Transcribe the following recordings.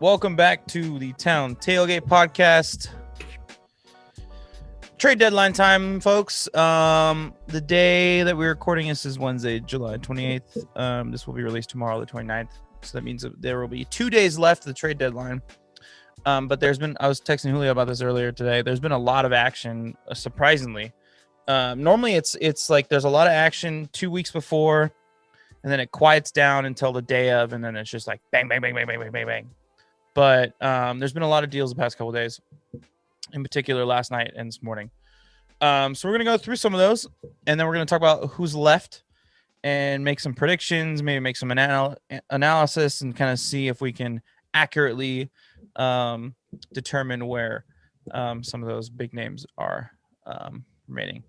Welcome back to the Town Tailgate Podcast. Trade deadline time, folks. The day that we're recording this is Wednesday, July 28th. This will be released tomorrow, the 29th. So that means that there will be 2 days left of the trade deadline. But I was texting Julio about this earlier today. There's been a lot of action, surprisingly. Normally it's like there's a lot of action 2 weeks before, and then it quiets down until the day of, and then it's just like bang, bang, bang, bang, bang, bang, bang, bang. But there's been a lot of deals the past couple of days, in particular last night and this morning. So we're going to go through some of those, and then we're going to talk about who's left and make some predictions, maybe make some analysis, and kind of see if we can accurately determine where some of those big names are remaining.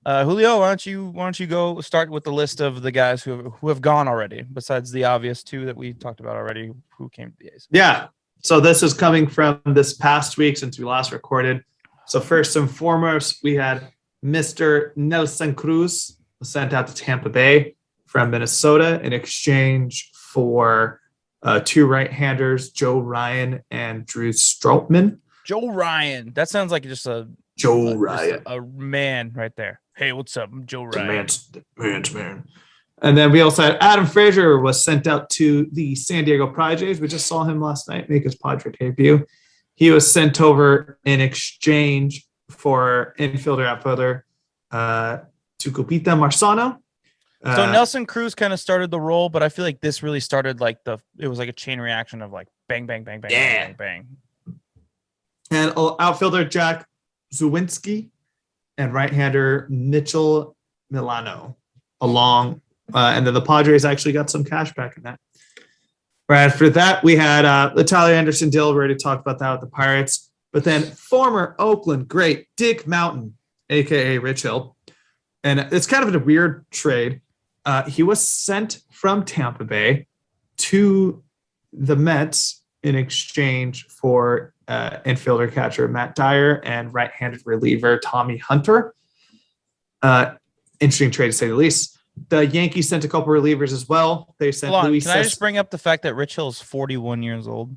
Julio, why don't you go start with the list of the guys who have gone already, besides the obvious two that we talked about already, who came to the A's. Yeah. So this is coming from this past week since we last recorded. So first and foremost, we had Mr. Nelson Cruz sent out to Tampa Bay from Minnesota in exchange for two right-handers, Joe Ryan and Drew Stroutman. Joe Ryan. That sounds like just a man right there. Hey, what's up? I'm Joe Ryan. Man's man. And then we also had Adam Frazier was sent out to the San Diego Padres. We just saw him last night make his Padre debut. He was sent over in exchange for outfielder Tucupita Marzano. So Nelson Cruz kind of started the role, but I feel like this really started it was like a chain reaction of like bang, bang, bang, bang, bang, bang, bang. And outfielder Jack Zawinski and right-hander Mitchell Milano along. And then the Padres actually got some cash back in that. Right after that, we had the Tyler Anderson deal. We already talked about that with the Pirates. But then former Oakland great Dick Mountain, a.k.a. Rich Hill. And it's kind of a weird trade. He was sent from Tampa Bay to the Mets in exchange for infielder catcher Matt Dyer and right-handed reliever Tommy Hunter. Interesting trade to say the least. The Yankees sent a couple relievers as well. They sent Luis. Can I just bring up the fact that Rich Hill is 41 years old?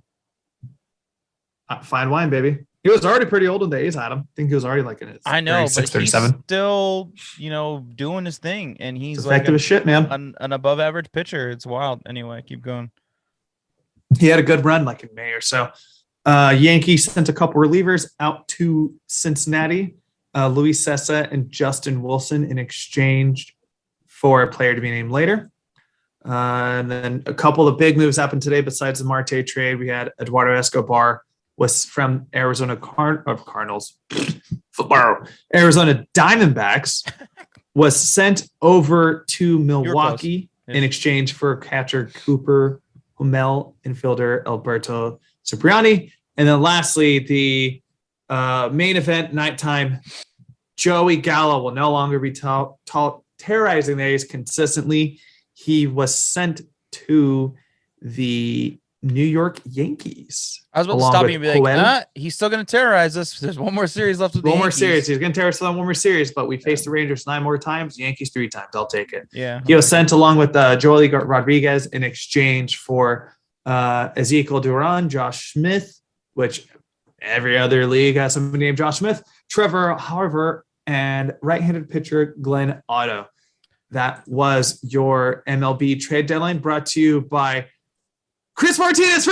Fine wine, baby. He was already pretty old when the A's had him. I think he was already like in his 36, but 37. He's still, doing his thing, and he's effective as shit, man. An above-average pitcher. It's wild. Anyway, keep going. He had a good run, like in May or so. Yankees sent a couple relievers out to Cincinnati, Luis Sessa and Justin Wilson in exchange for a player to be named later. And then a couple of big moves happened today besides the Marte trade. We had Eduardo Escobar was from Arizona Cardinals. Arizona Diamondbacks was sent over to Milwaukee in exchange for catcher Cooper Hummel, infielder Alberto Cipriani. And then lastly, the main event nighttime, Joey Gallo will no longer be terrorizing the A's consistently. He was sent to the New York Yankees. I was about to stop you and be like, he's still going to terrorize us. There's one more series left with the Yankees. One more series. He's going to terrorize on one more series, but we faced the Rangers 9 more times, Yankees 3 times. I'll take it. Yeah. He was sent along with Joely Rodriguez in exchange for Ezekiel Duran, Josh Smith, which every other league has somebody named Josh Smith, Trevor Harver, and right-handed pitcher Glenn Otto. That was your MLB trade deadline brought to you by Chris Martinez.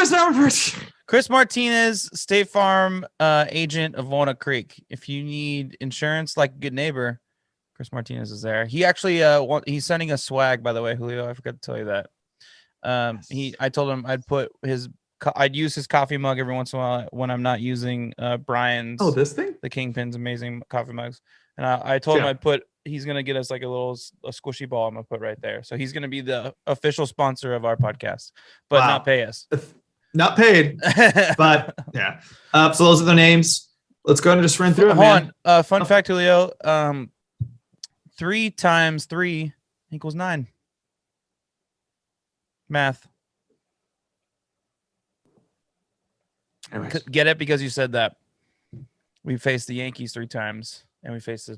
Chris Martinez, State Farm agent of Walnut Creek. If you need insurance like a good neighbor, Chris Martinez is there. He actually he's sending us swag, by the way, Julio. I forgot to tell you that. I told him I'd use his coffee mug every once in a while when I'm not using Brian's. Oh, this thing? The Kingpin's amazing coffee mugs. And I told him he's going to get us like a squishy ball I'm going to put right there. So he's going to be the official sponsor of our podcast, but not pay us. Not paid, but yeah. So those are the names. Let's go and just run through it, man. Fun fact, Julio. 3 times 3 equals 9. Math. Anyways. Get it because you said that. We faced the Yankees 3 times, and we faced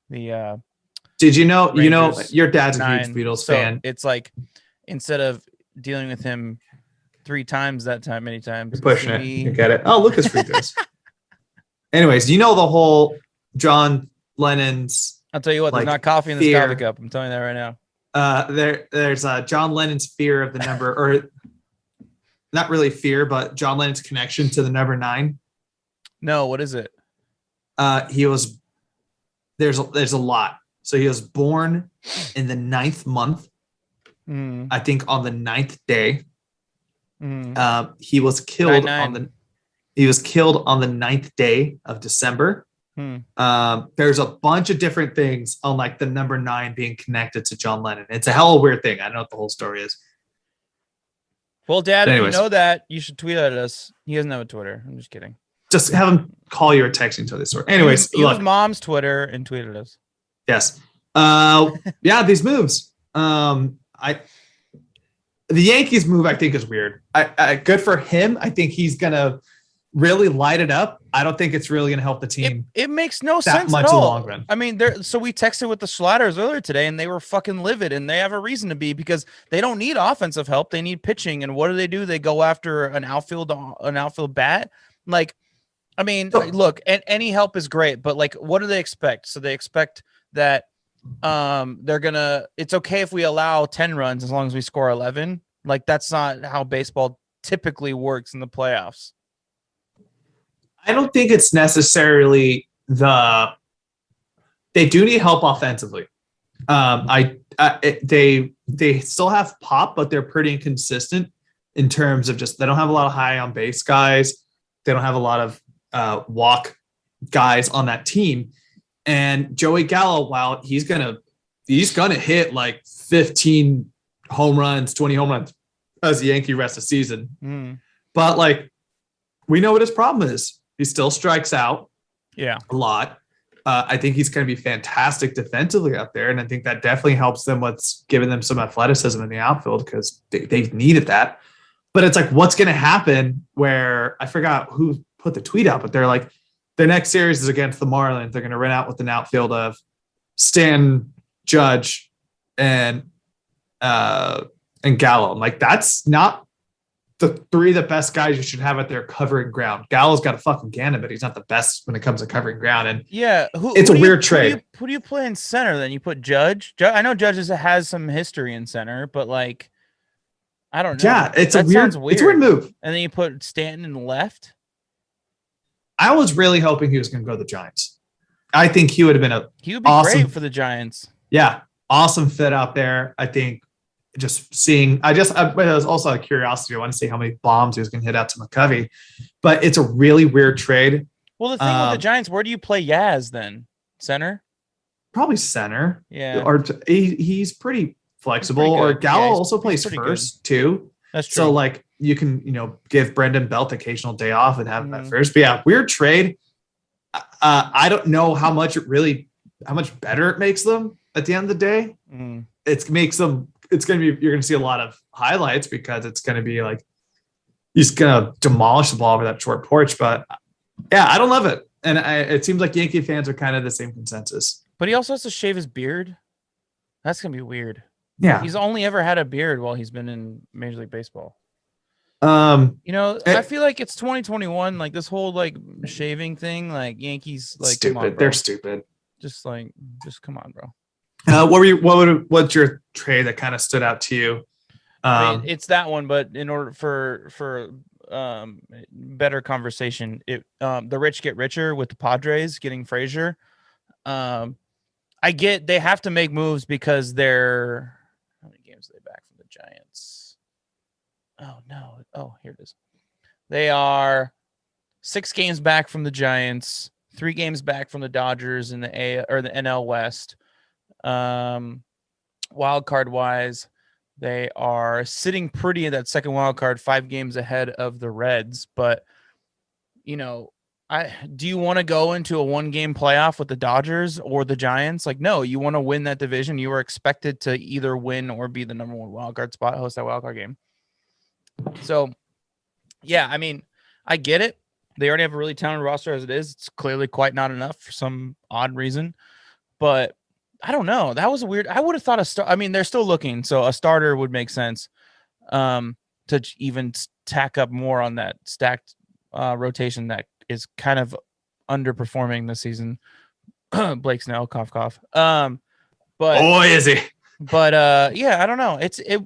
the Did you know? Rangers, you know, your dad's a 9. huge Beatles so fan. It's like instead of dealing with him 3 times that time, many times. You're pushing it. You get it. Oh, Lucas free throws. Anyways, you know the whole John Lennon's. I'll tell you what, there's not coffee in this coffee cup. I'm telling you that right now. There's John Lennon's fear of the number, or not really fear, but John Lennon's connection to the number 9. No, what is it? There's a lot. So he was born in the 9th month. I think on the 9th day. He was killed 9/9. He was killed on the 9th day of December. There's a bunch of different things on like the number 9 being connected to John Lennon. It's a hell of a weird thing. I don't know what the whole story is. Well, Dad, if you know that, you should tweet at us. He doesn't have a Twitter. I'm just kidding. Just have him call you or text you until this story. Anyways, use Mom's Twitter and tweet at us. Yes. Yeah, these moves. The Yankees move, I think, is weird. Good for him. I think he's gonna really light it up. I don't think it's really gonna help the team. It makes no sense much at all. in the long run. I mean, so we texted with the Sliders earlier today, and they were fucking livid, and they have a reason to be because they don't need offensive help. They need pitching, and what do? They go after an outfield bat. Like, I mean, look, any help is great, but like, what do they expect? So they expect that it's okay if we allow 10 runs as long as we score 11. Like, that's not how baseball typically works in the playoffs. I don't think it's necessarily they do need help offensively. They still have pop, but they're pretty inconsistent in terms of just, they don't have a lot of high on base guys. They don't have a lot of walk guys on that team. And Joey Gallo, while he's gonna hit like 15 home runs, 20 home runs as a Yankee rest of the season. But like, we know what his problem is. He still strikes out a lot. I think he's going to be fantastic defensively out there. And I think that definitely helps them with giving them some athleticism in the outfield because they needed that. But it's like, what's going to happen where I forgot who put the tweet out, but they're like, their next series is against the Marlins. They're going to run out with an outfield of Stanton, Judge, and Gallo. I'm like, that's not the 3 the best guys you should have at their covering ground. Gallo's got a fucking cannon, but he's not the best when it comes to covering ground. And it's a weird trade. Who do you play in center? Then you put Judge. I know Judge has some history in center, but like, I don't know. Yeah, it's a weird move. And then you put Stanton in the left. I was really hoping he was going to go to the Giants. I think he would have been awesome, great for the Giants. Yeah, awesome fit out there. I think just seeing, it was also a curiosity. I want to see how many bombs he was going to hit out to McCovey, but it's a really weird trade. Well, the thing with the Giants, where do you play Yaz then? Center? Probably center. Yeah. Or he's pretty flexible. Or Gallo also plays first too. That's true. So like you can, give Brendan Belt occasional day off and have him at first. But yeah, weird trade. I don't know how much better it makes them at the end of the day. You're going to see a lot of highlights because it's going to be like, he's going to demolish the ball over that short porch. But yeah, I don't love it. And it seems like Yankee fans are kind of the same consensus. But he also has to shave his beard. That's going to be weird. Yeah. He's only ever had a beard while he's been in Major League Baseball. I feel like it's 2021. Like this whole like shaving thing, like Yankees, like stupid. Come on, they're stupid. Just come on, bro. What's your trade that kind of stood out to you? I mean, it's that one, but in order for better conversation, the rich get richer with the Padres getting Frazier. I get they have to make moves because they're how many games are they back from the Giants? Oh no! Oh, here it is. They are 6 games back from the Giants, 3 games back from the Dodgers in the NL West. Wild card wise, they are sitting pretty in that second wild card, 5 games ahead of the Reds. But do you want to go into a 1-game playoff with the Dodgers or the Giants? Like, no, you want to win that division. You were expected to either win or be the number 1 wild card spot, host that wild card game. So, yeah, I mean, I get it. They already have a really talented roster as it is. It's clearly quite not enough for some odd reason. But I don't know. That was a weird. I would have thought I mean, they're still looking, so a starter would make sense. To even tack up more on that stacked rotation that is kind of underperforming this season. Blake Snell, cough, cough. But is he? But yeah, I don't know.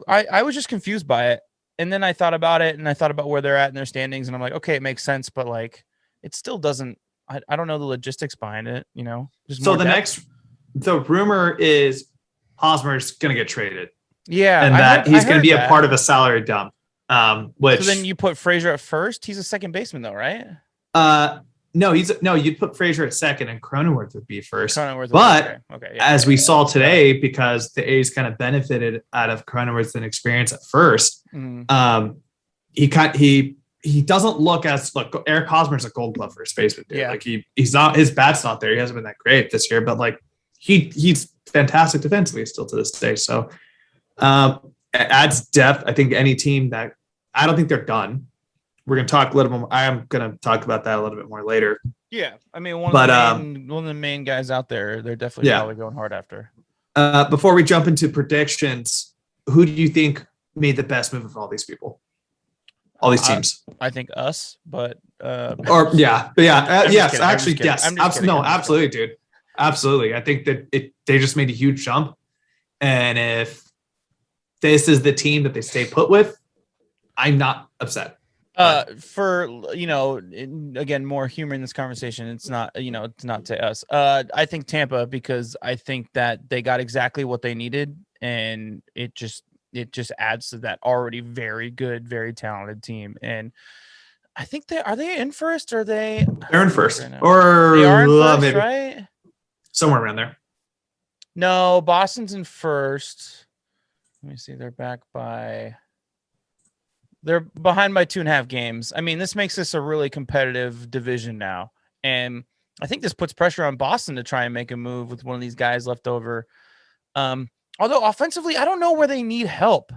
I was just confused by it. And then I thought about it and I thought about where they're at in their standings, and I'm like, okay, it makes sense, but like it still doesn't. I don't know the logistics behind it, Just So more the rumor is Hosmer's gonna get traded. Yeah, And that he's gonna be a part of a salary dump. Which so then you put Frazier at first. He's a second baseman though, right? No, you'd put Frazier at second and Cronenworth would be first. But as we saw today, because the A's kind of benefited out of Cronenworth's inexperience at first, he doesn't look as Eric Hosmer's a Gold Glove first baseman, dude. Yeah. Like he's not, his bat's not there. He hasn't been that great this year, but like he's fantastic defensively still to this day. So it adds depth. I think any team that I don't think they're done. We're going to talk a little more. I am going to talk about that a little bit more later. Yeah. I mean, one of the main guys out there, they're definitely probably going hard after. Before we jump into predictions, who do you think made the best move of all these people? All these teams? I think us, but yes, actually, yes. Absolutely, dude. Absolutely. I think that they just made a huge jump. And if this is the team that they stay put with, I'm not upset. Again, more humor in this conversation. It's not to us. I think Tampa, because I think that they got exactly what they needed, and it just adds to that already very good, very talented team. And I think are they in first, or they're in first, right or they are in first, maybe right? Somewhere around there. No, Boston's in first. Let me see. They're behind by 2.5 games. I mean, this makes this a really competitive division now. And I think this puts pressure on Boston to try and make a move with one of these guys left over. Although offensively, I don't know where they need help.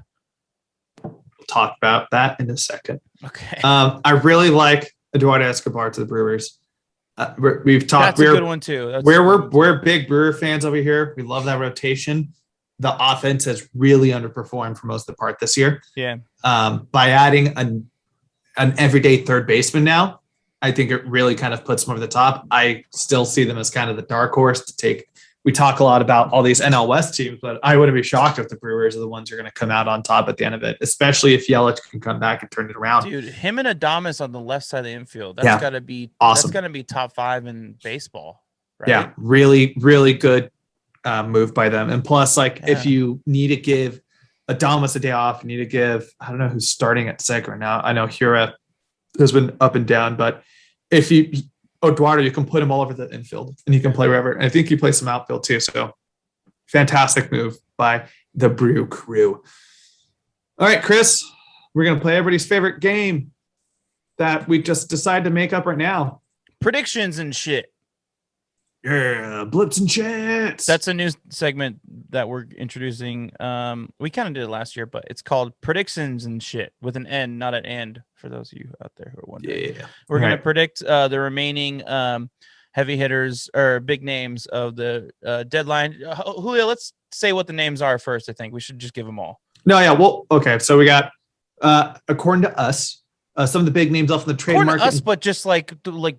We'll talk about that in a second. Okay. I really like Eduardo Escobar to the Brewers. We've talked. That's a good one too. We're big Brewer fans over here. We love that rotation. The offense has really underperformed for most of the part this year. Yeah. By adding an everyday third baseman now, I think it really kind of puts them over the top. I still see them as kind of the dark horse to take. We talk a lot about all these NL West teams, but I wouldn't be shocked if the Brewers are the ones who are going to come out on top at the end of it, especially if Yelich can come back and turn it around. Dude, him and Adames on the left side of the infield. That's got to be awesome. That's going to be top 5 in baseball. Right? Yeah. Really, really good move by them. And plus, if you need to give Adames a day off, you need to give, I don't know who's starting at second right now. I know Hura has been up and down, but if Eduardo, you can put him all over the infield and he can play wherever. And I think he plays some outfield too. So fantastic move by the Brew Crew. All right, Chris, we're going to play everybody's favorite game that we just decided to make up right now. Predictions and shit. Yeah, blips and chats. That's a new segment that we're introducing. We kind of did it last year, but it's called Predictions and Shit with an N, not an and, for those of you out there who are wondering. Yeah. We're going to predict the remaining heavy hitters or big names of the deadline. Julio, let's say what the names are first. I think we should just give them all. No, yeah. Well, okay. So we got, according to us, some of the big names off in the trade market. Us, but just like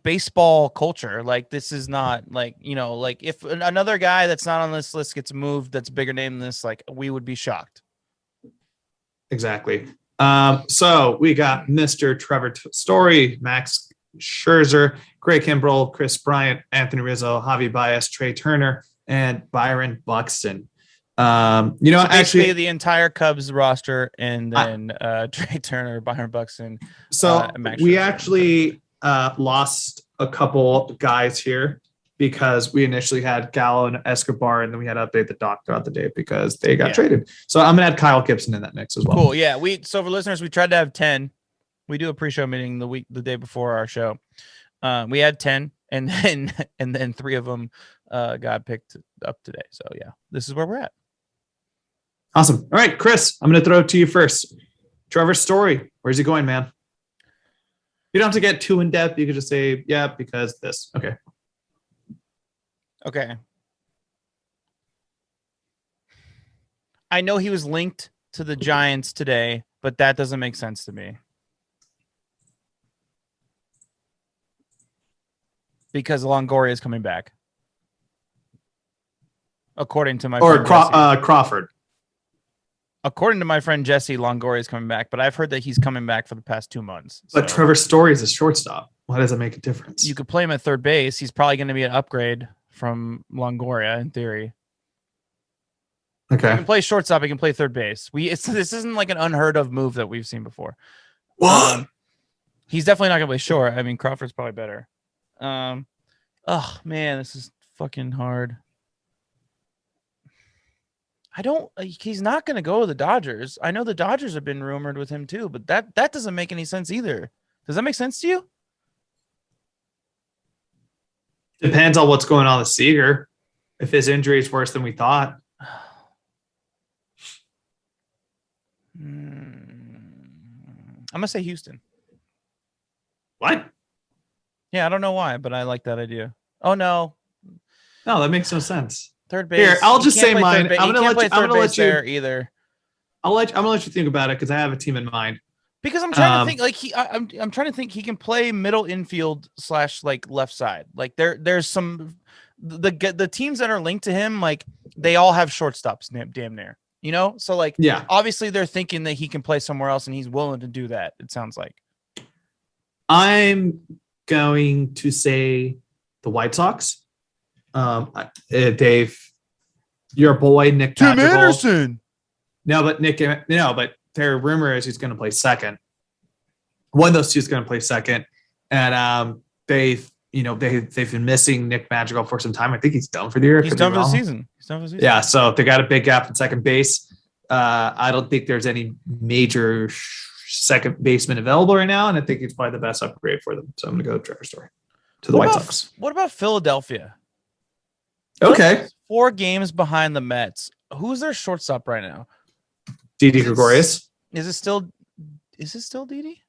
baseball culture. Like this is not like if another guy that's not on this list gets moved, that's a bigger name than this, like we would be shocked. Exactly. So we got Mr. Trevor Story, Max Scherzer, Greg Kimbrell, Chris Bryant, Anthony Rizzo, Javi Baez, Trey Turner, and Byron Buxton. Actually the entire Cubs roster, and then Trey Turner, Byron Buxton. So we actually lost a couple guys here because we initially had Gallo and Escobar, and then we had to update the doc throughout the day because they got traded. So I'm gonna add Kyle Gibson in that mix as well. Cool. Yeah. So for listeners, we tried to have 10. We do a pre-show meeting the day before our show. We had 10, and then 3 of them got picked up today. So yeah, this is where we're at. Awesome. All right, Chris, I'm going to throw it to you first. Trevor Story, where's he going, man? You don't have to get too in depth. You could just say, yeah, because this. Okay. I know he was linked to the Giants today, but that doesn't make sense to me. Because Longoria is coming back. According to my friend Jesse. Crawford. According to my friend Jesse, Longoria is coming back, but I've heard that he's coming back for the past 2 months. But Trevor Story is a shortstop. Why does it make a difference? You could play him at third base. He's probably going to be an upgrade from Longoria in theory. Okay. He can play shortstop. He can play third base. This isn't like an unheard of move that we've seen before. What? He's definitely not going to play short. I mean, Crawford's probably better. Oh man, this is fucking hard. He's not going to go to the Dodgers. I know the Dodgers have been rumored with him too, but that doesn't make any sense either. Does that make sense to you? Depends on what's going on with Seager. If his injury is worse than we thought. I'm going to say Houston. What? Yeah, I don't know why, but I like that idea. Oh, no. No, that makes no sense. Third base. Here, I'll just say mine. I'm going to let you there either. I'm going to let you think about it because I have a team in mind. Because I'm trying to think I'm trying to think he can play middle infield / like left side. Like there's some the teams that are linked to him, like they all have shortstops damn near. You know? So like obviously they're thinking that he can play somewhere else and he's willing to do that, it sounds like. I'm going to say the White Sox. Dave, your boy Nick Tim Magical. Anderson. But their rumor is he's going to play second. One of those two is going to play second, and they've been missing Nick Magical for some time. I think he's done for the year. He's done for the season. Yeah, so they got a big gap in second base. I don't think there's any major second baseman available right now, and I think it's probably the best upgrade for them. So I'm going to go Trevor Story to the White Sox. What about Philadelphia? Okay. 4 games behind the Mets. Who's their shortstop right now? Didi Gregorius. Is it still Didi?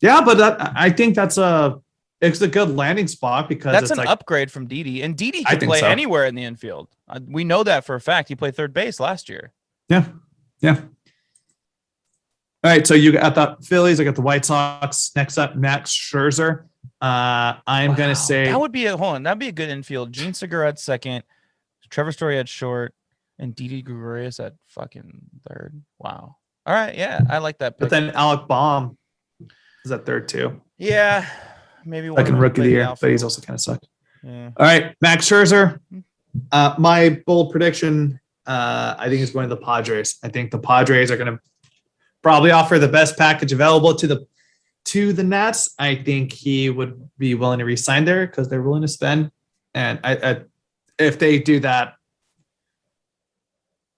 Yeah, but I think it's a good landing spot because that's an upgrade from Didi, and Didi can play anywhere in the infield. We know that for a fact. He played third base last year. Yeah. All right, so you got the Phillies. I got the White Sox. Next up, Max Scherzer. I'm gonna say that would be that'd be a good infield. Gene Segura at second, Trevor Story at short, and Didi Gregorius at fucking third. Wow. All right, yeah, I like that pick. But then Alec Baum is at third too. Yeah, maybe one second rookie of the year, but he's also kind of sucked. Yeah. All right, Max Scherzer. My bold prediction, I think is going to the Padres. I think the Padres are going to probably offer the best package available to the Nats. I think he would be willing to re-sign there because they're willing to spend. And if they do that,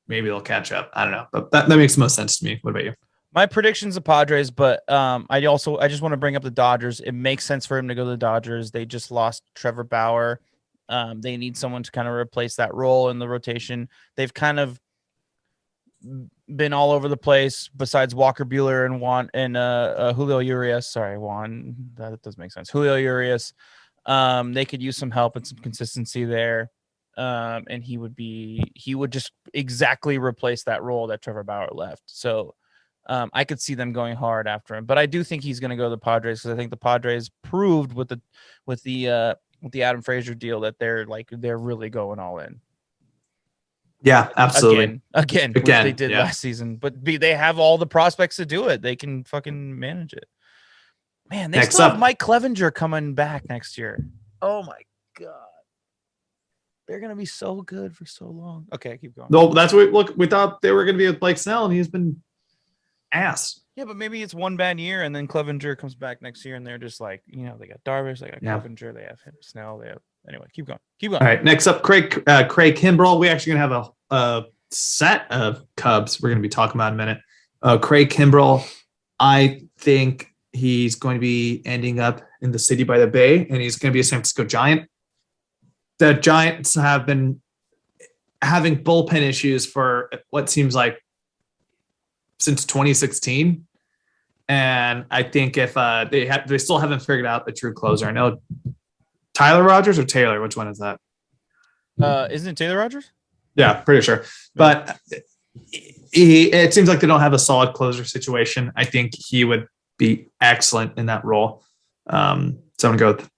maybe they'll catch up. I don't know, but that makes most sense to me. What about you? My prediction's the Padres, but I just want to bring up the Dodgers. It makes sense for him to go to the Dodgers. They just lost Trevor Bauer. They need someone to kind of replace that role in the rotation. They've kind of been all over the place besides Walker Buehler and Julio Urias. Sorry, Juan. That does make sense. Julio Urias. They could use some help and some consistency there. And he would just exactly replace that role that Trevor Bauer left. So I could see them going hard after him, but I do think he's going to go to the Padres because I think the Padres proved with the Adam Frazier deal that they're really going all in. Yeah, absolutely. Again, what they did last season, but they have all the prospects to do it. They can fucking manage it. Man, they still have Mike Clevenger coming back next year. Oh my God. They're going to be so good for so long. Okay, keep going. No, that's what we thought they were going to be with Blake Snell, and he's been ass. Yeah, but maybe it's one bad year, and then Clevenger comes back next year, and they're just like, they got Darvish, they got Clevenger, they have Snell, they have. Anyway, keep going. All right, next up, Craig Kimbrell. We actually going to have a set of Cubs we're going to be talking about in a minute. Craig Kimbrell, I think he's going to be ending up in the city by the bay, and he's going to be a San Francisco Giant. The Giants have been having bullpen issues for what seems like since 2016. And I think if they still haven't figured out the true closer. I know Tyler Rogers or Taylor, which one is that? Isn't it Taylor Rogers? Yeah, pretty sure. But it seems like they don't have a solid closer situation. I think he would be excellent in that role. So I'm going to go with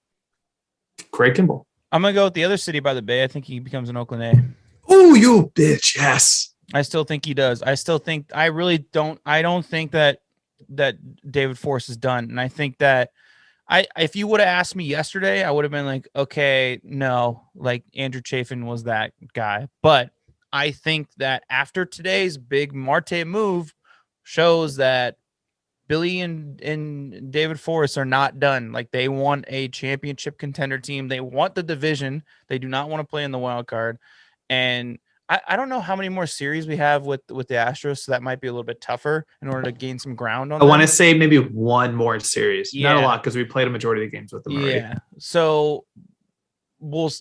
Craig Kimball. I'm going to go with the other city by the bay. I think he becomes an Oakland A. Oh, you bitch. Yes. I still think he does. I don't think that David Force is done. And I think that if you would have asked me yesterday, I would have been like, okay, no, like Andrew Chafin was that guy. But I think that after today's big Marte move shows that Billy and David Forrest are not done. Like they want a championship contender team. They want the division. They do not want to play in the wild card. And I don't know how many more series we have with the Astros, so that might be a little bit tougher in order to gain some ground on I want to say maybe one more series. Yeah. Not a lot because we played a majority of the games with them already. Yeah. So we'll,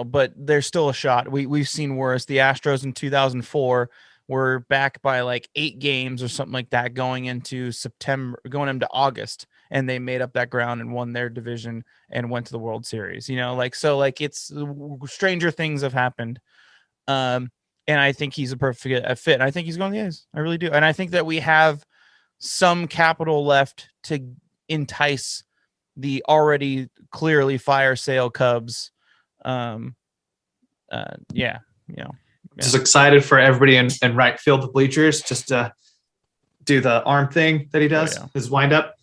but there's still a shot. We've seen worse. The Astros in 2004 were back by like 8 games or something like that going into August, and they made up that ground and won their division and went to the World Series. It's stranger things have happened. And I think he's a perfect fit. And I think he's going to the A's. I really do. And I think that we have some capital left to entice the already clearly fire sale Cubs. Just excited for everybody in right field, the bleachers, just to do the arm thing that he does, his wind up.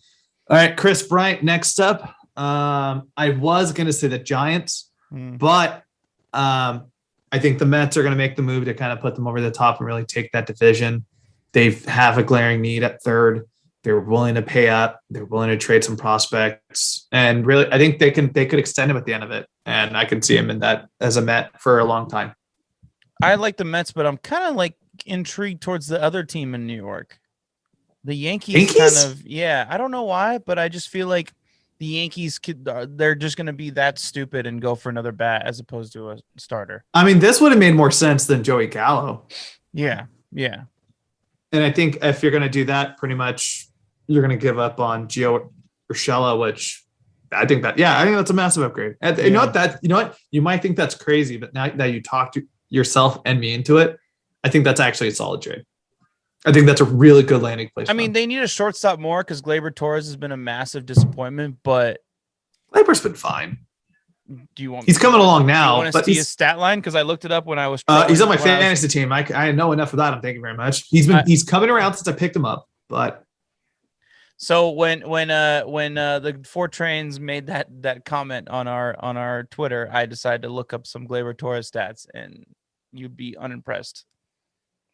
All right, Chris Bryant, next up. I was going to say the Giants, but I think the Mets are going to make the move to kind of put them over the top and really take that division. They have a glaring need at third. They're willing to pay up. They're willing to trade some prospects, and really, I think they could extend him at the end of it. And I can see him in that as a Met for a long time. I like the Mets, but I'm kind of like intrigued towards the other team in New York. The Yankees? Kind of, yeah. I don't know why, but I just feel like the Yankees they're just going to be that stupid and go for another bat as opposed to a starter. I mean, this would have made more sense than Joey Gallo. Yeah. Yeah. And I think if you're going to do that, pretty much you're going to give up on Gio Urshela, which I think that's a massive upgrade. And you know what? You might think that's crazy, but now that you talk to yourself and me into it, I think that's actually a solid trade. I think that's a really good landing place. I mean, they need a shortstop more because Gleyber Torres has been a massive disappointment, but Gleyber's been fine. Do you want? He's coming along now. Do you want to see his stat line? Because I looked it up when I was. He's on my fantasy team. I know enough of that. Thank you very much. He's coming around since I picked him up. But so when the 4 Trains made that comment on our Twitter, I decided to look up some Gleyber Torres stats, and you'd be unimpressed.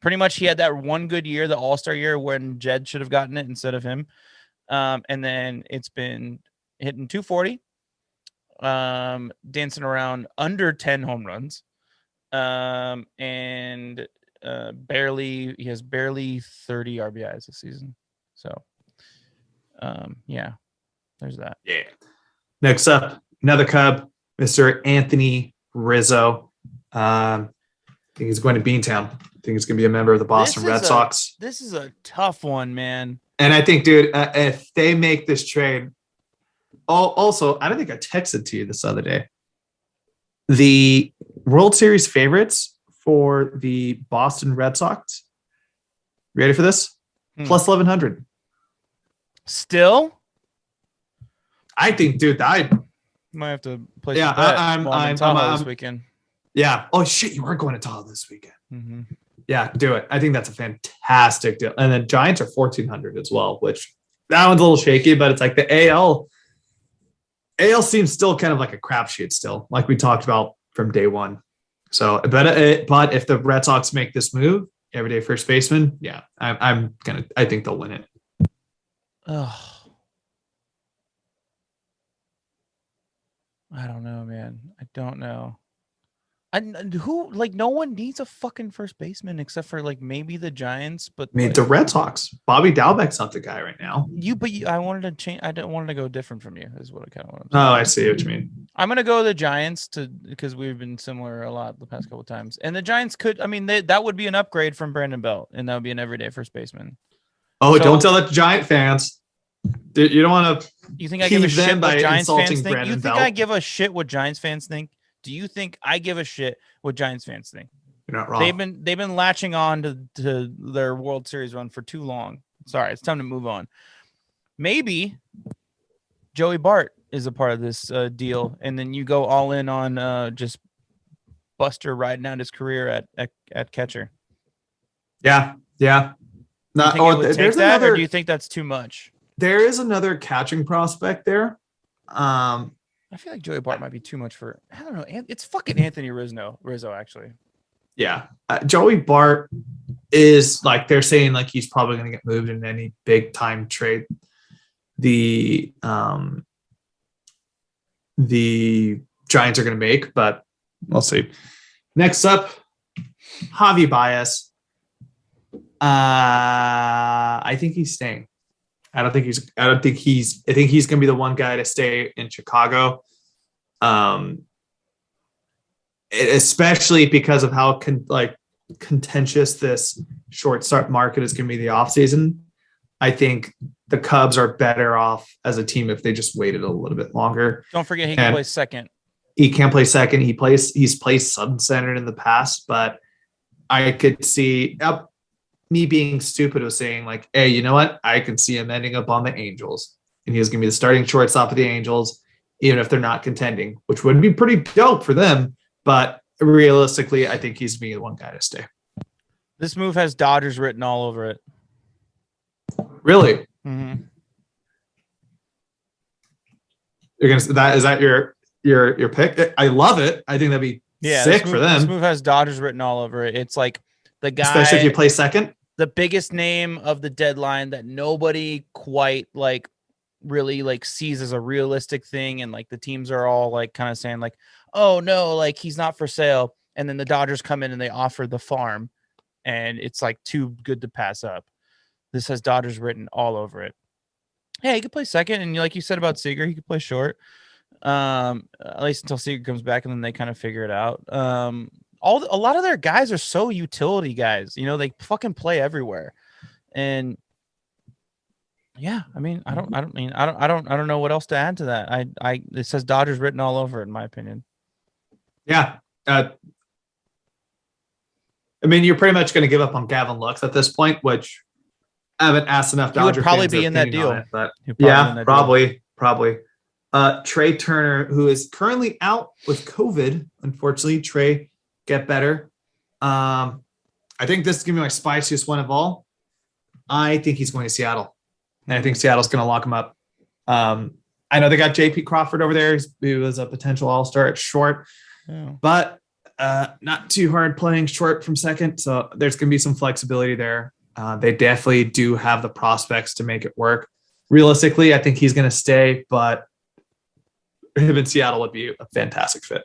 Pretty much, he had that one good year, the All-Star year, when Jed should have gotten it instead of him. And then it's been hitting 240, dancing around under 10 home runs, and he has barely 30 RBIs this season. So, there's that. Yeah. Next up, another Cub, Mr. Anthony Rizzo. I think he's going to Beantown. I think he's going to be a member of the Boston Red Sox. This is a tough one, man. And I think, dude, if they make this trade, also, I don't think I texted to you this other day. The World Series favorites for the Boston Red Sox. Ready for this? Plus 1,100. Still? I think, dude, I might have to play. Yeah, I'm this weekend. Yeah. Oh shit, you are going to Tahoe this weekend. Mm-hmm. Yeah, do it. I think that's a fantastic deal. And then Giants are 1,400 as well, which that one's a little shaky, but it's like the AL seems still kind of like a crapshoot still, like we talked about from day one. So, but if the Red Sox make this move, everyday first baseman, yeah, I think they'll win it. Oh, I don't know, man. I don't know. No one needs a fucking first baseman except for like maybe the Giants, but I mean the Red Sox. Bobby Dalbec's not the guy right now. I wanted to change. I didn't want to go different from you. Is what I kind of want. Oh, I see what you mean. I'm gonna go the Giants because we've been similar a lot the past couple of times, and the Giants could. I mean, that would be an upgrade from Brandon Belt, and that would be an everyday first baseman. Oh, so, don't tell that to Giant fans. Dude, you don't want to. You think I give a shit what Giants fans think? Brandon You think Belt? I give a shit what Giants fans think? Do you think I give a shit what Giants fans think? You're not wrong. They've been latching on to their World Series run for too long. Sorry, it's time to move on. Maybe Joey Bart is a part of this deal, and then you go all in on just Buster riding out his career at catcher. Yeah. Do you think or do you think that's too much? There is another catching prospect there. I feel like Joey Bart might be too much for. I don't know. It's fucking Anthony Rizzo, actually. Yeah, Joey Bart is like they're saying like he's probably going to get moved in any big time trade. The Giants are going to make, but we'll see. Next up, Javi Baez. I think he's staying. I think he's going to be the one guy to stay in Chicago. Especially because of how contentious this shortstop market is going to be the offseason. I think the Cubs are better off as a team if they just waited a little bit longer. Don't forget he can play second. He can play second. He's played sub-centered in the past, but I could see me being stupid of saying like, hey, you know what? I can see him ending up on the Angels, and he's going to be the starting shortstop of the Angels, even if they're not contending, which would be pretty dope for them. But realistically, I think he's being the one guy to stay. This move has Dodgers written all over it. Really? Mm-hmm. Is that your pick? I love it. I think that'd be sick for them. This move has Dodgers written all over it. It's like the guy, especially if you play second, the biggest name of the deadline that nobody quite really sees as a realistic thing, and like the teams are all like kind of saying like, oh no, like he's not for sale, and then the Dodgers come in and they offer the farm, and it's like too good to pass up. This has Dodgers written all over it. Yeah, he could play second, and like you said about Seager, he could play short. At least until Seager comes back, and then they kind of figure it out. A lot of their guys are so utility guys. You know, they fucking play everywhere, and yeah, I mean, I don't know what else to add to that. It says Dodgers written all over it, in my opinion. Yeah, I mean, you're pretty much going to give up on Gavin Lux at this point, which I haven't asked enough Dodger fans. He would probably be in that deal. But yeah, probably. Trey Turner, who is currently out with COVID, unfortunately. Trey, get better. I think this is going to be my spiciest one of all. I think he's going to Seattle, and I think Seattle's going to lock him up. I know they got J.P. Crawford over there. He was a potential all-star at short, but not too hard playing short from second. So there's going to be some flexibility there. They definitely do have the prospects to make it work. Realistically, I think he's going to stay, but him in Seattle would be a fantastic fit.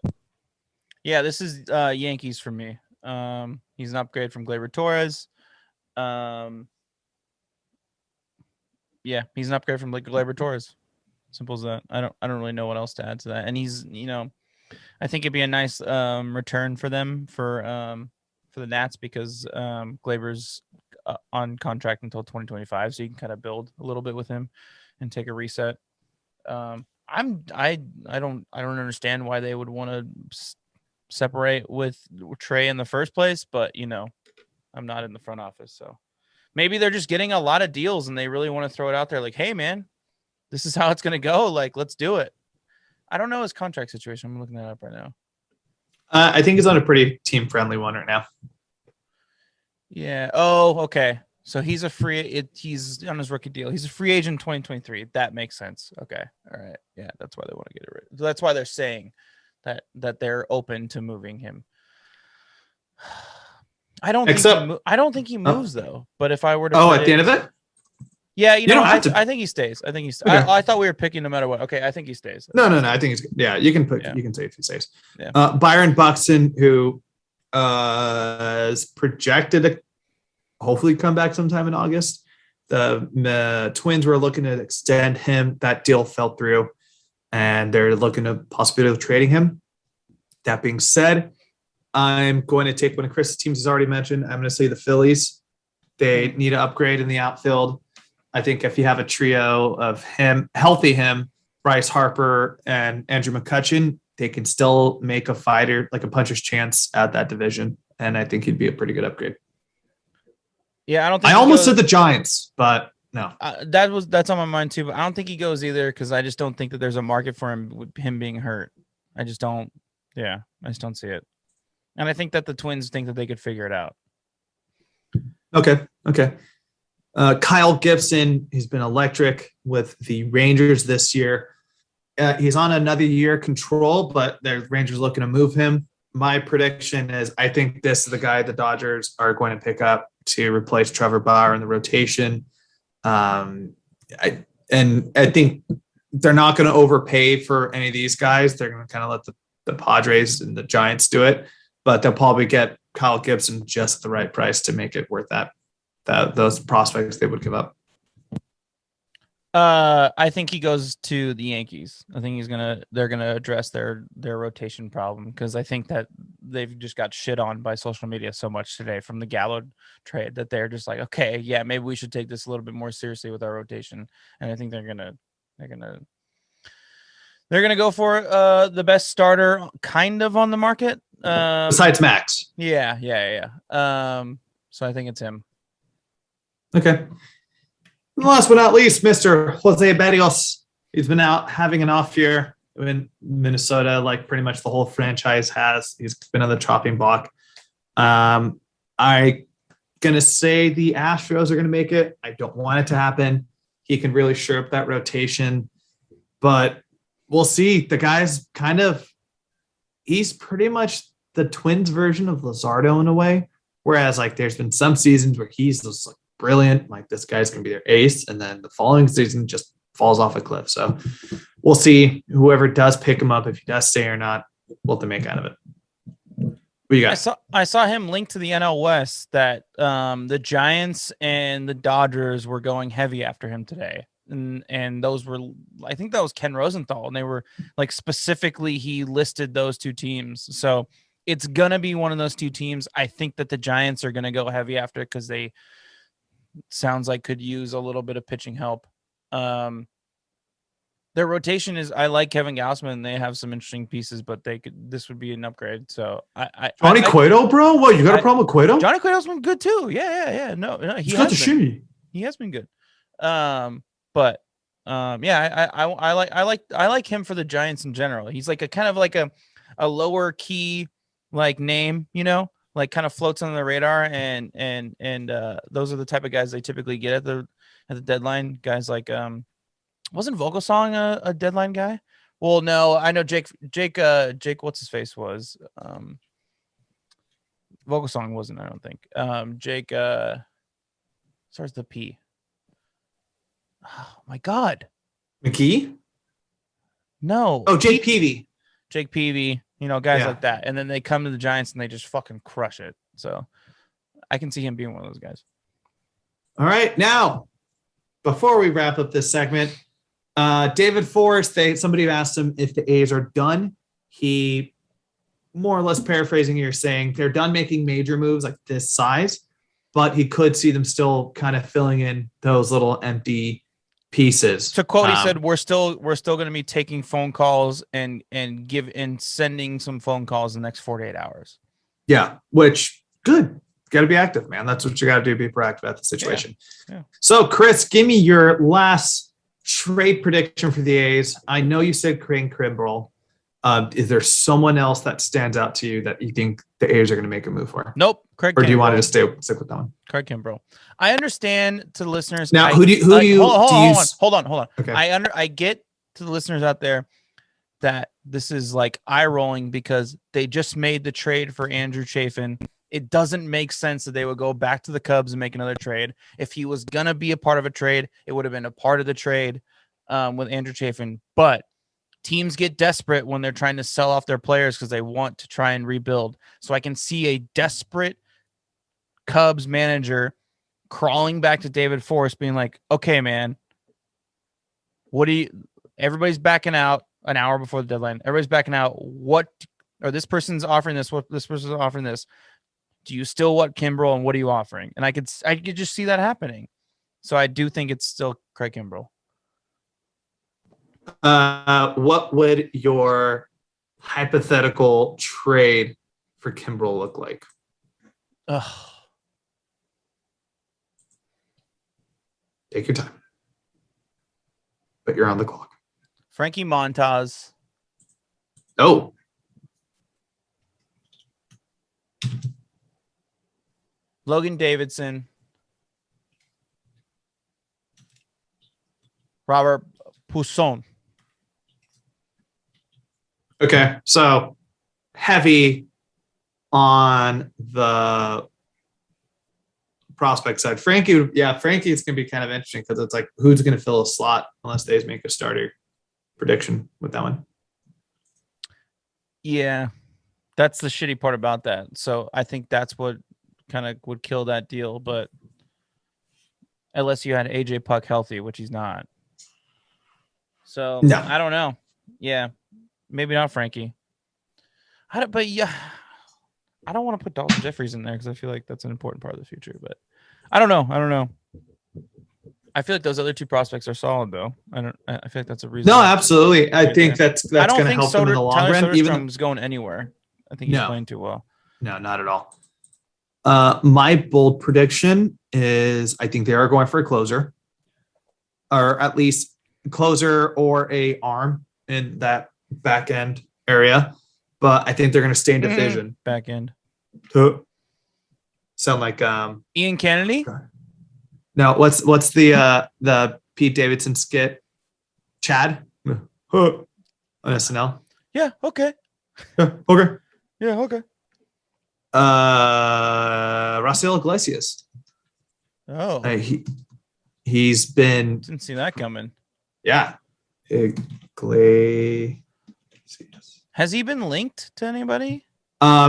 Yeah, this is Yankees for me. He's an upgrade from Gleyber Torres. Yeah, he's an upgrade from Gleyber Torres. Simple as that. I don't really know what else to add to that. And he's, I think it'd be a nice return for them for the Nats, because Gleyber's on contract until 2025, so you can kind of build a little bit with him and take a reset. I don't understand why they would want to separate with Trey in the first place, but I'm not in the front office, so maybe they're just getting a lot of deals and they really want to throw it out there like, hey man, this is how it's going to go, like let's do it. I don't know his contract situation. I'm looking that up right now. I think he's on a pretty team friendly one right now. Yeah. Oh, okay. So he's he's on his rookie deal. He's a free agent in 2023. That makes sense. Okay. All right. Yeah, that's why they want to get it rid. That's why they're saying that they're open to moving him. I don't think he moves though. But if I were to at the end of it, yeah, I think he stays. Okay. I thought we were picking no matter what. Okay, I think he stays. No. I think he's you can say if he stays. Yeah. Byron Buxton, who is projected to hopefully come back sometime in August. The Twins were looking to extend him. That deal fell through, and they're looking at possibility of trading him. That being said, I'm going to take one of Chris's teams has already mentioned. I'm going to say the Phillies. They need to upgrade in the outfield. I think if you have a trio of healthy Bryce Harper and Andrew McCutchen, they can still make a fighter, like a puncher's chance at that division. and I think he'd be a pretty good upgrade. Yeah, I don't think I almost said the Giants, but no. That's on my mind too. But I don't think he goes either because I just don't think that there's a market for him with him being hurt. I just don't. Yeah, I just don't see it. And I think that the Twins think that they could figure it out. Okay. Kyle Gibson, he's been electric with the Rangers this year. He's on another year control, but the Rangers looking to move him. My prediction is I think this is the guy the Dodgers are going to pick up to replace Trevor Bauer in the rotation. I think they're not going to overpay for any of these guys. They're going to kind of let the Padres and the Giants do it, but they'll probably get Kyle Gibson just the right price to make it worth those prospects they would give up. I think he goes to the Yankees. I think they're gonna address their rotation problem because I think that they've just got shit on by social media so much today from the Gallo trade that they're just like, okay, yeah, maybe we should take this a little bit more seriously with our rotation. And I think they're gonna go for the best starter kind of on the market. Besides Max. Yeah. So I think it's him. Okay. And last but not least, Mr. Jose Berrios. He's been out having an off year in Minnesota, like pretty much the whole franchise has. He's been on the chopping block. I'm going to say the Astros are going to make it. I don't want it to happen. He can really shore up that rotation. But we'll see. The guy's he's pretty much the Twins version of Luzardo in a way. Whereas, like, there's been some seasons where he's just like brilliant, like this guy's gonna be their ace, and then the following season just falls off a cliff. So we'll see whoever does pick him up, if he does stay or not, what to make out of it. What you got? I saw him linked to the NL West that the Giants and the Dodgers were going heavy after him today. And those were, I think that was Ken Rosenthal, and they were like specifically he listed those two teams. So it's gonna be one of those two teams. I think that the Giants are gonna go heavy after it because they sounds like could use a little bit of pitching help. Their rotation is, I like Kevin Gausman. They have some interesting pieces, but this would be an upgrade. So Johnny Cueto, bro. What, you got a problem with Cueto? Johnny Cueto's been good too. Yeah. No, he has been good. I like him for the Giants in general. He's like a kind of like a lower key like name, like kind of floats on the radar, and those are the type of guys they typically get at the deadline. Guys like wasn't Vogelsong a deadline guy? Well, no, I know Jake what's his face was Vogelsong wasn't, I don't think. Jake starts the P. Oh my God. McKee? No. Oh, Jake Peavy. Jake Peavy, guys like that. And then they come to the Giants and they just fucking crush it. So I can see him being one of those guys. All right. Now, before we wrap up this segment, David Forrest, somebody asked him if the A's are done. He, more or less paraphrasing here, saying they're done making major moves like this size, but he could see them still kind of filling in those little empty pieces. To quote, he said, "We're still going to be taking phone calls and sending some phone calls in the next 48 hours." Yeah, which good. Got to be active, man. That's what you got to do. Be proactive about the situation. Yeah. So, Chris, give me your last trade prediction for the A's. I know you said Craig Kimbrel. Is there someone else that stands out to you that you think the A's are going to make a move for? Nope. Craig or do you Kimbrel. want to just stick with that one? Craig Kimbrel. I understand to the listeners. Now, hold on. Okay. I get to the listeners out there that this is like eye rolling because they just made the trade for Andrew Chafin. It doesn't make sense that they would go back to the Cubs and make another trade. If he was going to be a part of a trade, it would have been a part of the trade with Andrew Chafin. But teams get desperate when they're trying to sell off their players because they want to try and rebuild. So I can see a desperate Cubs manager crawling back to David Forrest being like, okay, man, everybody's backing out an hour before the deadline. Everybody's backing out. This person's offering this. What this person's offering this. Do you still want Kimbrel, and what are you offering? And I could just see that happening. So I do think it's still Craig Kimbrel. What would your hypothetical trade for Kimbrel look like? Ugh. Take your time. But you're on the clock. Frankie Montas. Oh. Logan Davidson. Robert Pousson. Okay. So heavy on the prospect side. Frankie's going to be kind of interesting because it's like, who's going to fill a slot unless they make a starter prediction with that one. Yeah, that's the shitty part about that. So I think that's what kind of would kill that deal. But unless you had AJ Puck healthy, which he's not. So No. I don't know. Yeah, maybe not Frankie. I don't want to put Dalton Jeffries in there because I feel like that's an important part of the future. But I don't know. I feel like those other two prospects are solid, though. I feel like that's a reason. No, absolutely. I think there. that's going to help them in the long Tyler run. Soderstrom's going anywhere. I think he's playing too well. No, not at all. My bold prediction is I think they are going for a closer, or at least closer or a arm in that back end area. But I think they're going to stay in division. Back end. Sound like Ian Kennedy? No, what's the Pete Davidson skit? Chad on SNL. Yeah. Okay. Okay. Yeah. Okay. Rafael Iglesias. Oh, he's been. Didn't see that coming. Yeah. Iglesias. Has he been linked to anybody?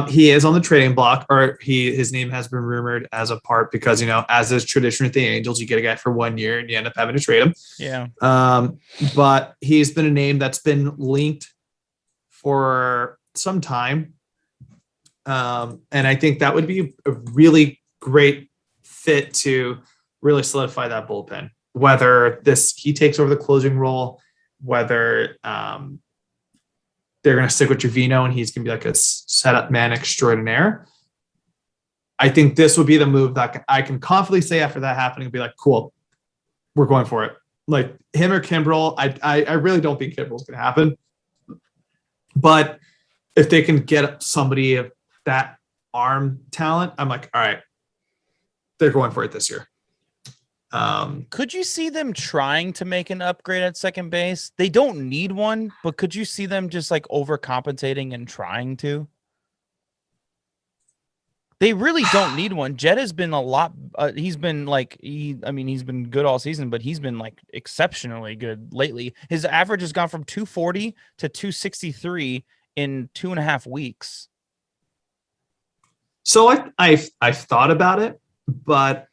He is on the trading block, or his name has been rumored as a part because, as is tradition with the Angels, you get a guy for 1 year and you end up having to trade him. Yeah. But he's been a name that's been linked for some time. And I think that would be a really great fit to really solidify that bullpen, whether he takes over the closing role, whether they're going to stick with Trevino and he's going to be like a setup man extraordinaire. I think this would be the move that I can confidently say after that happening and be like, cool, we're going for it. Like him or Kimbrel, I really don't think Kimbrel's going to happen. But if they can get somebody of that arm talent, I'm like, all right, they're going for it this year. Could you see them trying to make an upgrade at second base? They don't need one, but could you see them just like overcompensating and trying to? They really don't need one. Jed has been a lot. He's been he's been good all season, but he's been like exceptionally good lately. His average has gone from 240 to 263 in 2.5 weeks. So I've thought about it, but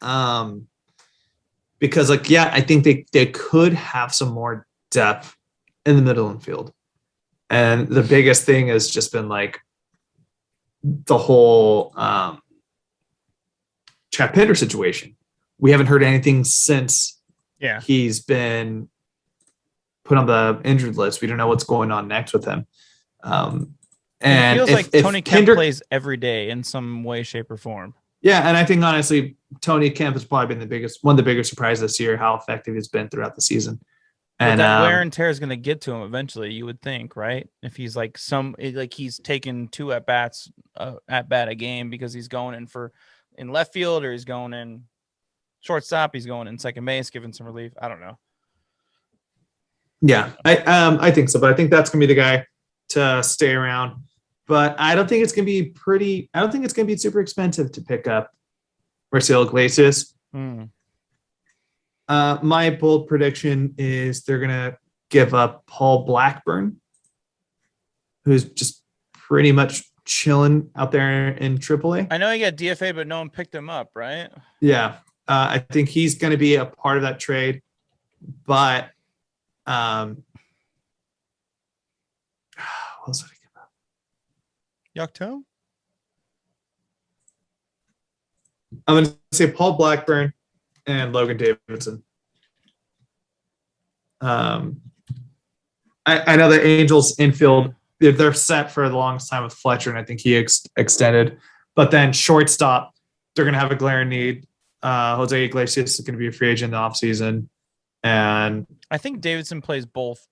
because I think they could have some more depth in the middle infield. And the biggest thing has just been like the whole Chad Pinder situation. We haven't heard anything since he's been put on the injured list. We don't know what's going on next with him. And it feels like Tony Kemp plays every day in some way, shape, or form. Yeah, and I think honestly, Tony Kemp has probably been one of the bigger surprises this year, how effective he's been throughout the season. And that wear and tear is going to get to him eventually, you would think, right? If he's he's taken 2 at bat a game because he's going in left field or he's going in shortstop, he's going in second base, giving some relief. I don't know. Yeah, I think so, but I think that's going to be the guy to stay around. But I don't think it's going to be I don't think it's going to be super expensive to pick up Rafael Iglesias. My bold prediction is they're going to give up Paul Blackburn, who's just pretty much chilling out there in AAA. I know he got DFA, but no one picked him up, right? Yeah. I think he's going to be a part of that trade. But what else did I give up? Yocto? I'm going to say Paul Blackburn and Logan Davidson. I know the Angels infield, they're set for the longest time with Fletcher, and I think he extended. But then shortstop, they're going to have a glaring need. Jose Iglesias is going to be a free agent in the offseason. And I think Davidson plays both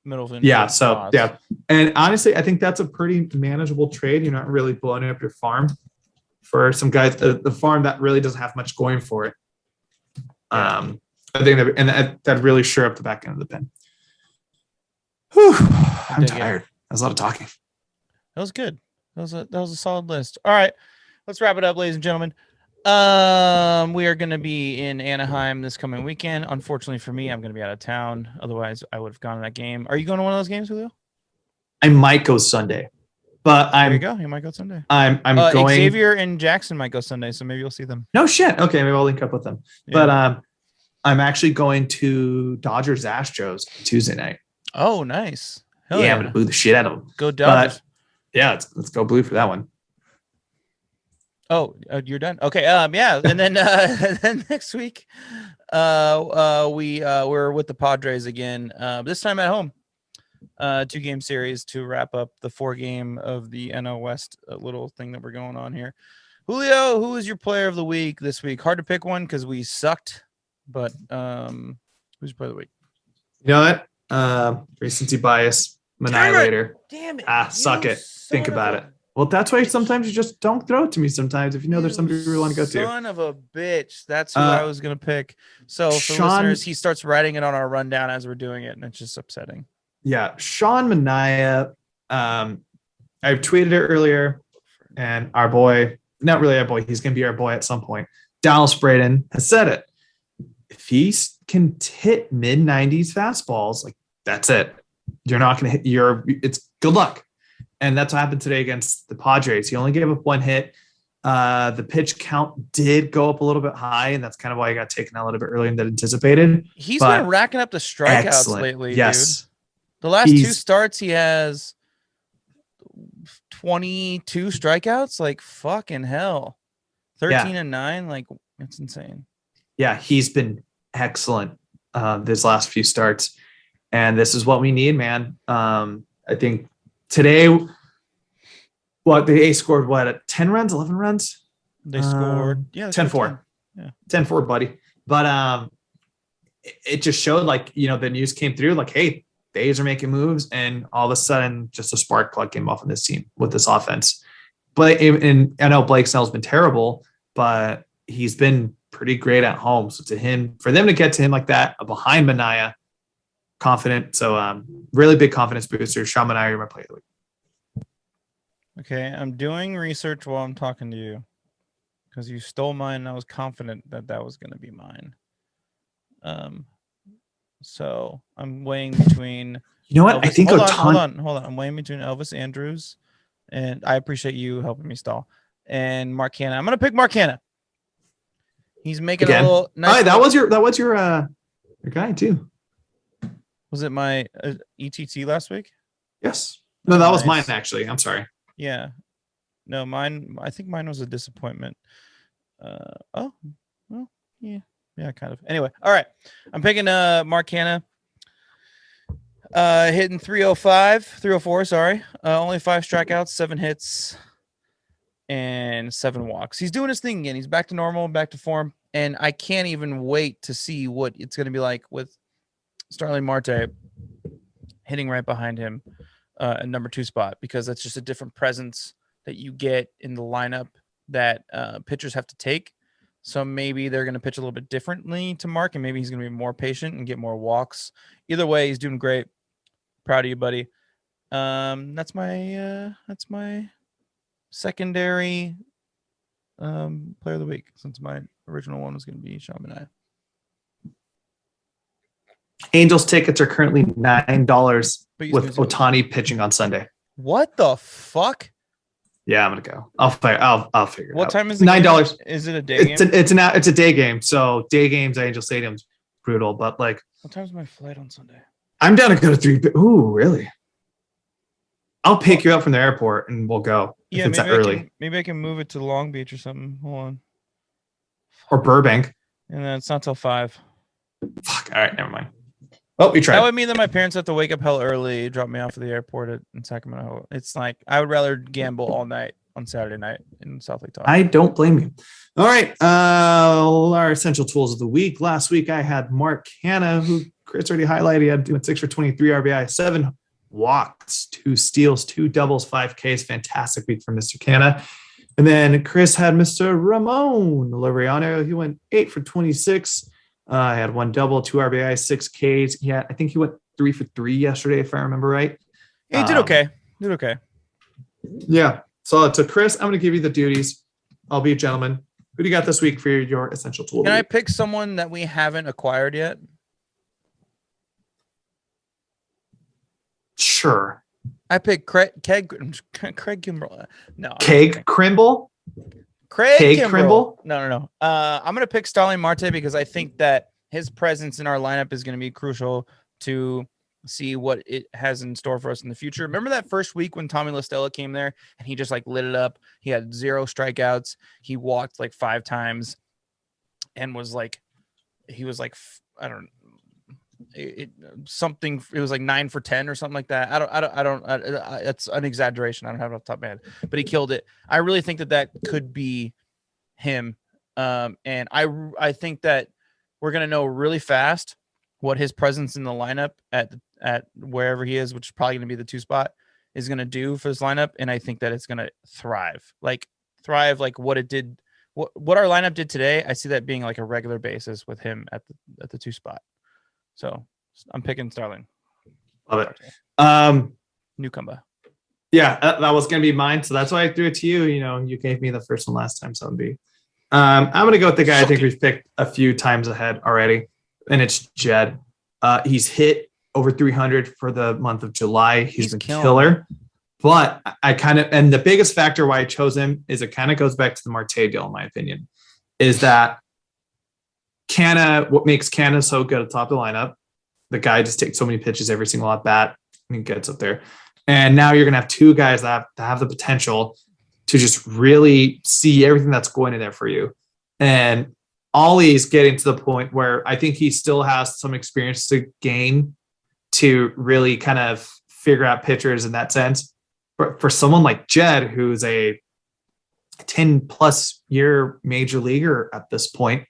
middle and yeah, spots. yeah. And honestly, I think that's a pretty manageable trade. You're not really blowing up your farm for some guys, the farm that really doesn't have much going for it. I think that really sure up the back end of the pen. Whew, I'm tired. That was a lot of talking. That was good. That was a solid list. All right, let's wrap it up, ladies and gentlemen. We are going to be in Anaheim this coming weekend. Unfortunately for me, I'm going to be out of town. Otherwise, I would have gone to that game. Are you going to one of those games, Julio? I might go Sunday, but there you go. You might go Sunday. I'm going. Xavier and Jackson might go Sunday, so maybe you'll see them. No shit. Okay, maybe I'll link up with them. Yeah. But I'm actually going to Dodgers Astros Tuesday night. Oh, nice. Hell yeah, I'm gonna boo the shit out of them. Go Dodgers. But yeah, let's go blue for that one. Oh, you're done. Okay. Yeah, and then then next week, we're with the Padres again. This time at home. 2-game series to wrap up the 4-game of the NL West little thing that we're going on here. Julio, who is your player of the week this week? Hard to pick one because we sucked, but who's your player of the week? You know what? Recency bias. Annihilator. Damn it. Suck it. Think about it. Well, that's why sometimes you just don't throw it to me sometimes if you know there's somebody you really want to go to. Son of a bitch. That's who I was going to pick. So for listeners, he starts writing it on our rundown as we're doing it, and it's just upsetting. Yeah. Sean Manaea. I tweeted it earlier, and our boy, not really our boy, he's going to be our boy at some point. Dallas Braden has said it. If he can hit mid-90s fastballs, like that's it. You're not going to hit it's good luck. And that's what happened today against the Padres. He only gave up 1 hit. The pitch count did go up a little bit high, and that's kind of why he got taken out a little bit earlier than anticipated. He's been racking up the strikeouts lately, yes. Dude. The last 2 starts, he has 22 strikeouts. Like, fucking hell. 13-9. Like, it's insane. Yeah, he's been excellent this last few starts. And this is what we need, man. I think today, the A's scored 10 runs, 11 runs? They scored 10-4. Yeah. 10-4, buddy. But it just showed the news came through hey, the A's are making moves, and all of a sudden just a spark plug came off in this team with this offense. But I know Blake Snell's been terrible, but he's been pretty great at home. So for them to get to him like that, behind Manaea, confident. So really big confidence booster. Sean Manaea, you're my player of the week. Okay, I'm doing research while I'm talking to you because you stole mine, and I was confident that was going to be mine. So I'm weighing between. You know what? Elvis, I think hold on. I'm weighing between Elvis Andrus, and I appreciate you helping me stall, and Mark Hanna. I'm going to pick Mark Hanna. He's making a little nice. That was your guy too. Was it my ETT last week? Yes. No, that was mine actually. I'm sorry. Yeah. No, mine. I think mine was a disappointment. Oh, well, yeah. Yeah, kind of. Anyway, all right. I'm picking Mark Hanna. Hitting 304, sorry. Only 5 strikeouts, 7 hits, and 7 walks. He's doing his thing again. He's back to normal, back to form. And I can't even wait to see what it's going to be like with Starling Marte hitting right behind him at number 2 spot, because that's just a different presence that you get in the lineup that pitchers have to take. So maybe they're going to pitch a little bit differently to Mark, and maybe he's going to be more patient and get more walks. Either way, he's doing great. Proud of you, buddy. That's my secondary player of the week, since my original one was going to be Sean Manaea. Angels tickets are currently $9 with Ohtani pitching on Sunday. What the fuck? Yeah, I'm gonna go. I'll figure it out. What time is it? $9. Is it a day game? It's a day game. So day games at Angel Stadium's brutal. But what time's my flight on Sunday? I'm down to go to 3. Ooh, really? I'll pick you up from the airport and we'll go. Yeah, if it's that early. Maybe I can move it to Long Beach or something. Hold on. Or Burbank. And then it's not till 5. Fuck. All right, never mind. Well, we tried. That would mean that my parents have to wake up hell early, drop me off at the airport in Sacramento. It's I would rather gamble all night on Saturday night in South Lake Tahoe. I don't blame you. All right. Our essential tools of the week. Last week I had Mark Hanna, who Chris already highlighted. He had doing 6 for 23 RBI, 7 walks, 2 steals, 2 doubles, 5 Ks. Fantastic week for Mr. Canna. And then Chris had Mr. Ramon Laureano. He went 8 for 26. I had 1 double, 2 RBI, 6 Ks. Yeah, I think he went 3 for 3 yesterday, if I remember right. He did okay. Did okay. Yeah. So to Chris, I'm going to give you the duties. I'll be a gentleman. Who do you got this week for your essential tool? Can I pick someone that we haven't acquired yet? Sure. I picked Craig Kimbrell. No. Craig Kimbrell? Craig Kimbrell? No. I'm going to pick Starling Marte because I think that his presence in our lineup is going to be crucial to see what it has in store for us in the future. Remember that first week when Tommy LaStella came there and he just like lit it up? He had 0 strikeouts. He walked like 5 times and was like, I don't know. It was like 9 for 10 or something like that. It's an exaggeration. I don't have it off the top of my head, but he killed it. I really think that could be him. And I think that we're going to know really fast what his presence in the lineup at wherever he is, which is probably going to be the 2 spot, is going to do for this lineup. And I think that it's going to thrive like what it did, what our lineup did today. I see that being like a regular basis with him at the 2 spot. So I'm picking Starling. Love it. Newcomer. Yeah, that was going to be mine. So that's why I threw it to you. You know, you gave me the first one last time. So it'll be, I'm going to go with the guy I think we've picked a few times ahead already. And it's Jed. He's hit over 300 for the month of July. He's been killer. But and the biggest factor why I chose him is it kind of goes back to the Marte deal, in my opinion, is that what makes Canna so good at the top of the lineup, the guy just takes so many pitches every single at bat and he gets up there. And now you're going to have 2 guys that have the potential to just really see everything that's going in there for you. And Ollie's getting to the point where I think he still has some experience to gain to really kind of figure out pitchers in that sense. But for someone like Jed, who's a 10+ year major leaguer at this point,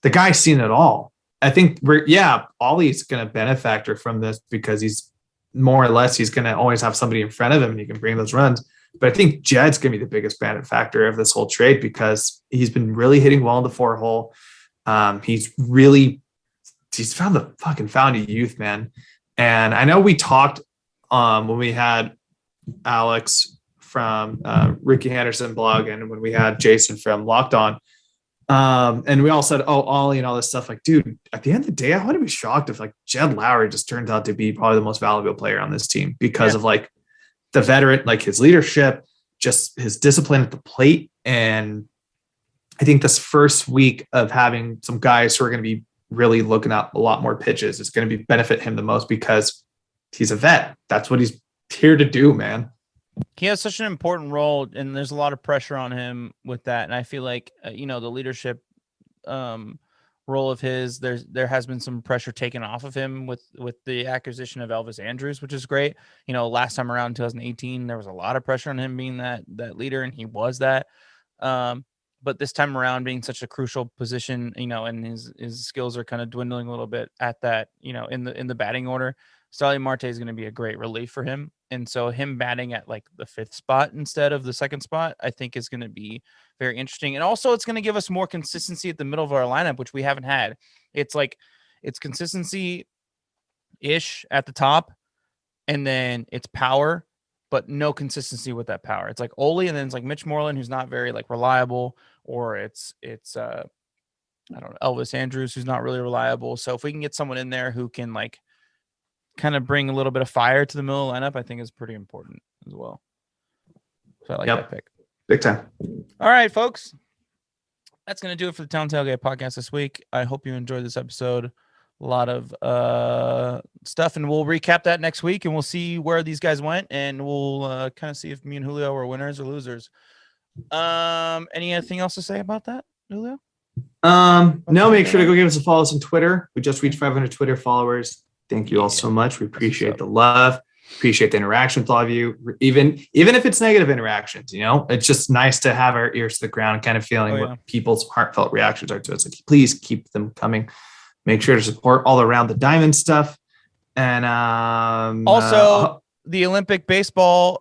the guy's seen it all. I think Ollie's going to benefactor from this because he's more or less, he's going to always have somebody in front of him and he can bring those runs. But I think Jed's going to be the biggest benefactor of this whole trade because he's been really hitting well in the 4-hole. He's found the fucking fountain of youth, man. And I know we talked when we had Alex from Ricky Henderson blog and when we had Jason from Locked On. And we all said, Ollie and all this stuff. Like, dude, at the end of the day, I wouldn't be shocked if like Jed Lowry just turns out to be probably the most valuable player on this team because of like the veteran, like his leadership, just his discipline at the plate. And I think this first week of having some guys who are going to be really looking at a lot more pitches is going to benefit him the most because he's a vet. That's what he's here to do, man. He has such an important role and there's a lot of pressure on him with that. And I feel like, the leadership role of his, there has been some pressure taken off of him with the acquisition of Elvis Andrus, which is great. Last time around in 2018, there was a lot of pressure on him being that leader and he was that. But this time around being such a crucial position, and his skills are kind of dwindling a little bit at that, in the batting order. Starling Marte is going to be a great relief for him. And so him batting at like the 5th spot instead of the 2nd spot, I think is going to be very interesting. And also it's going to give us more consistency at the middle of our lineup, which we haven't had. It's consistency ish at the top and then it's power, but no consistency with that power. It's like Oli and then it's like Mitch Moreland, who's not very like reliable, or it's I don't know, Elvis Andrus, who's not really reliable. So if we can get someone in there who can like kind of bring a little bit of fire to the middle lineup, I think is pretty important as well. So I like that pick. Big time. All right, folks. That's going to do it for the Town Tailgate podcast this week. I hope you enjoyed this episode. A lot of stuff, and we'll recap that next week, and we'll see where these guys went, and we'll kind of see if me and Julio were winners or losers. Anything else to say about that, Julio? No, make sure to go give us a follow on Twitter. We just reached 500 Twitter followers. Thank you all so much. We appreciate the love. Appreciate the interaction with all of you, even if it's negative interactions. It's just nice to have our ears to the ground, kind of feeling what people's heartfelt reactions are to it. So please keep them coming. Make sure to support all around the diamond stuff, and also the Olympic baseball.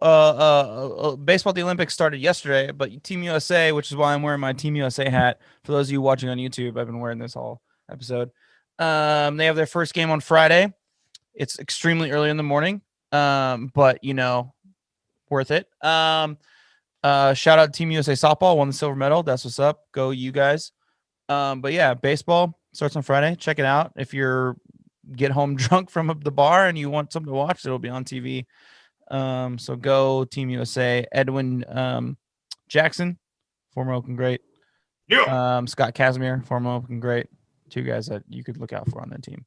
Baseball at the Olympics started yesterday, but Team USA, which is why I'm wearing my Team USA hat. For those of you watching on YouTube, I've been wearing this whole episode. They have their first game on Friday. It's extremely early in the morning. But worth it. Shout out Team USA softball, won the silver medal. That's what's up. Go you guys. But yeah, baseball starts on Friday. Check it out. If you're get home drunk from the bar and you want something to watch, it'll be on TV. So go Team USA. Edwin Jackson, former Oakland great. Yeah. Scott Casimir, former Oakland great. Two guys that you could look out for on that team.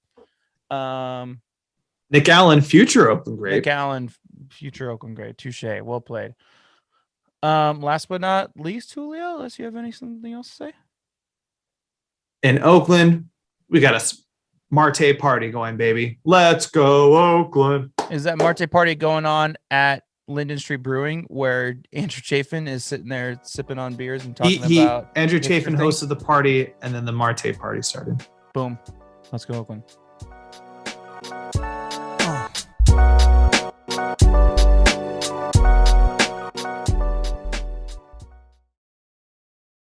Nick Allen, future Oakland great. Nick Allen, future Oakland great. Touche. Well played. Last but not least, Julio, unless you have anything else to say. In Oakland, we got a Marte party going, baby. Let's go, Oakland. Is that Marte party going on at Linden Street Brewing, where Andrew Chafin is sitting there sipping on beers and talking about Andrew Chafin hosted the party, and then the Marte party started. Boom. Let's go, Oakland.